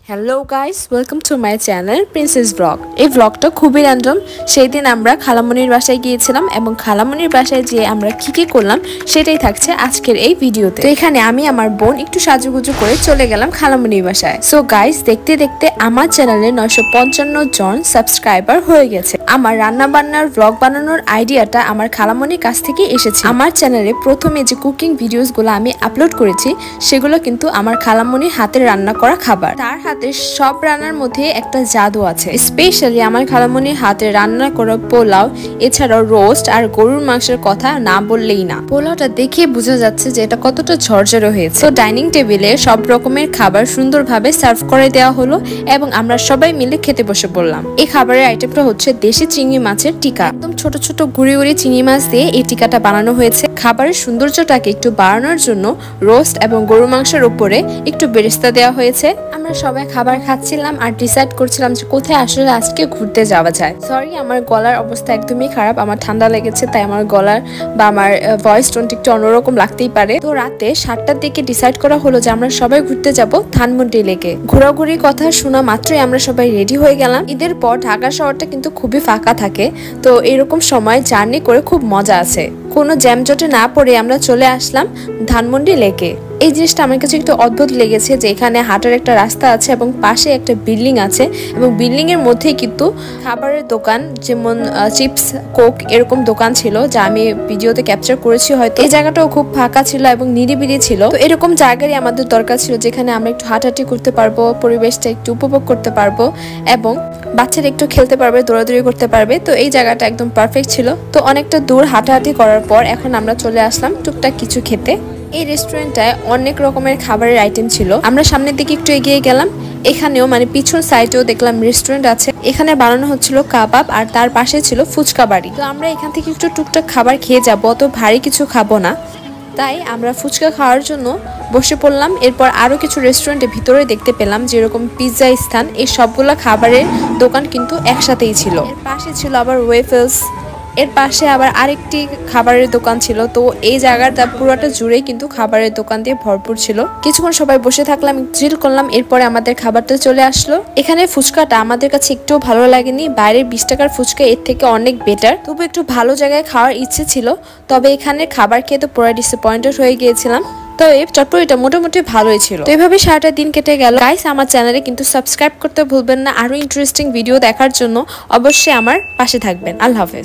Hello guys, welcome to my channel princess blog. এই ব্লগটা খুবই র্যান্ডম। সেই দিন আমরা খালামণির বাসায় গিয়েছিলাম এবং খালামণির বাসায় যেয়ে আমরা কি করলাম সেটাই থাকছে আজকের এই ভিডিওতে। তো এখানে আমি আমার বোন একটু সাজুগুজু করে চলে গেলাম খালামণির বাসায়। সো গাইস, দেখতে দেখতে আমার চ্যানেলে 955 জন সাবস্ক্রাইবার হয়ে গেছে। আমার রান্না বান্নার ব্লগ বানানোর আইডিয়াটা আমার খালামণির কাছ থেকে এসেছে। আমার চ্যানেলে প্রথমে যে কুকিং ভিডিওসগুলো আমি আপলোড করেছি সেগুলো কিন্তু আমার খালামণির হাতের রান্না করা খাবার। তার সব রান্নার মধ্যে একটা জাদু আছে। স্পেশালি আমার খালামণির হাতে রান্না করা পোলাও, এছাড়াও রোস্ট আর গরুর মাংসের কথা না বললেই না। পোলাওটা দেখে বোঝা যাচ্ছে যে এটা কতটা ঝরঝরে হয়েছে। তো ডাইনিং টেবিলে সব রকমের খাবার সুন্দরভাবে সার্ভ করে দেওয়া হলো এবং আমরা সবাই মিলে খেতে বসে পড়লাম। এই খাবারের আইটেমটা হচ্ছে দেশি চিংড়ি মাছের টিকা। একদম ছোট ছোট গুঁড়ি গুঁড়ি চিংড়ি মাছ দিয়ে এই টিকাটা বানানো হয়েছে। খাবারের সৌন্দর্যটাকে একটু বাড়ানোর জন্য রোস্ট এবং গরু মাংসের উপরে একটু বেরেস্তা দেওয়া হয়েছে। আমরা সবাই খাবার খাচ্ছিলাম আর ডিসাইড করছিলাম যে কোথায় আসলে আজকে ঘুরতে যাওয়া যায়। সরি, আমার গলার অবস্থা একদমই খারাপ, আমার ঠান্ডা লেগেছে, তাই আমার গলার বা আমার ভয়েস টোনটা একটু অন্যরকম লাগতেই পারে। তো রাতে 7টার দিকে ডিসাইড করা হলো যে আমরা সবাই ঘুরতে যাব ধানমন্ডি লেকে। ঘোরাঘুরির কথা শোনা মাত্রই আমরা সবাই রেডি হয়ে গেলাম। ঈদের পর ঢাকা শহরটা কিন্তু খুবই ফাঁকা থাকে, তো এরকম সময় জার্নি করে খুব মজা আছে। কোনো জ্যামজটে না পড়ে আমরা চলে আসলাম ধানমন্ডি লেকে। এই জিনিসটা আমার কাছে একটু অদ্ভুত লেগেছে যে এখানে হাঁটার একটা রাস্তা আছে এবং পাশে একটা বিল্ডিং আছে এবং বিল্ডিং এর মধ্যেই কিন্তু খাবারের দোকান, যেমন চিপস, কোক এরকম দোকান ছিল, যা আমি ভিডিওতে ক্যাপচার করেছি। হয়তো এই জায়গাটাও খুব ফাঁকা ছিল এবং নিরিবিলি ছিল। তো এরকম জায়গারই আমাদের দরকার ছিল যেখানে আমরা একটু হাঁটাহাঁটি করতে পারবো, পরিবেশটা একটু উপভোগ করতে পারবো এবং বাচ্চারা একটু খেলতে পারবে, দৌড়াদৌড়ি করতে পারবে। তো এই জায়গাটা একদম পারফেক্ট ছিল। তো অনেকটা দূর হাঁটাহাঁটি করার পর এখন আমরা চলে আসলাম টুকটাক কিছু খেতে। এই রেস্টুরেন্টটায় অনেক রকমের খাবারের আইটেম ছিল। আমরা সামনের দিকে একটু এগিয়ে গেলাম, এখানেও মানে পিছন সাইডেও দেখলাম রেস্টুরেন্ট আছে। এখানে বানানো হচ্ছিল কাবাব আর তার পাশে ছিল ফুচকা বাড়ি। তো আমরা এখান থেকে একটু টুকটাক খাবার খেয়ে যাবো, অত ভারী কিছু খাবো না, তাই আমরা ফুচকা খাওয়ার জন্য বসে পড়লাম। এরপর আরো কিছু রেস্টুরেন্টের ভিতরে দেখতে পেলাম যেরকম পিৎজা স্থান, এই সবগুলা খাবারের দোকান কিন্তু একসাথেই ছিল। এর পাশে ছিল আবার ওয়েফেলস, এর পাশে আবার আরেকটি খাবারের দোকান ছিল। তো এই জায়গাটা পুরোটা জুড়েই কিন্তু খাবারের দোকান দিয়ে ভরপুর ছিল। কিছুক্ষণ সবাই বসে থাকলাম, চিল করলাম, এরপরে আমাদের খাবারটা চলে আসলো। এখানে ফুচকাটা আমাদের কাছে একটু ভালো লাগেনি। বাইরের 20 টাকার ফুচকা এর থেকে অনেক বেটার, তবু একটু ভালো জায়গায় খাওয়ার ইচ্ছে ছিল। তবে এখানে খাবার খেয়ে তো পুরো ডিসঅ্যাপয়েন্টেড হয়ে গিয়েছিলাম। তো এই চটপটিটা মোটামুটি ভালোই ছিল। তো এইভাবে সারাটা দিন কেটে গেল। গাইস, আমার চ্যানেলে কিন্তু সাবস্ক্রাইব করতে ভুলবেন না। আরো ইন্টারেস্টিং ভিডিও দেখার জন্য অবশ্যই আমার পাশে থাকবেন। আল্লাহ হাফেজ।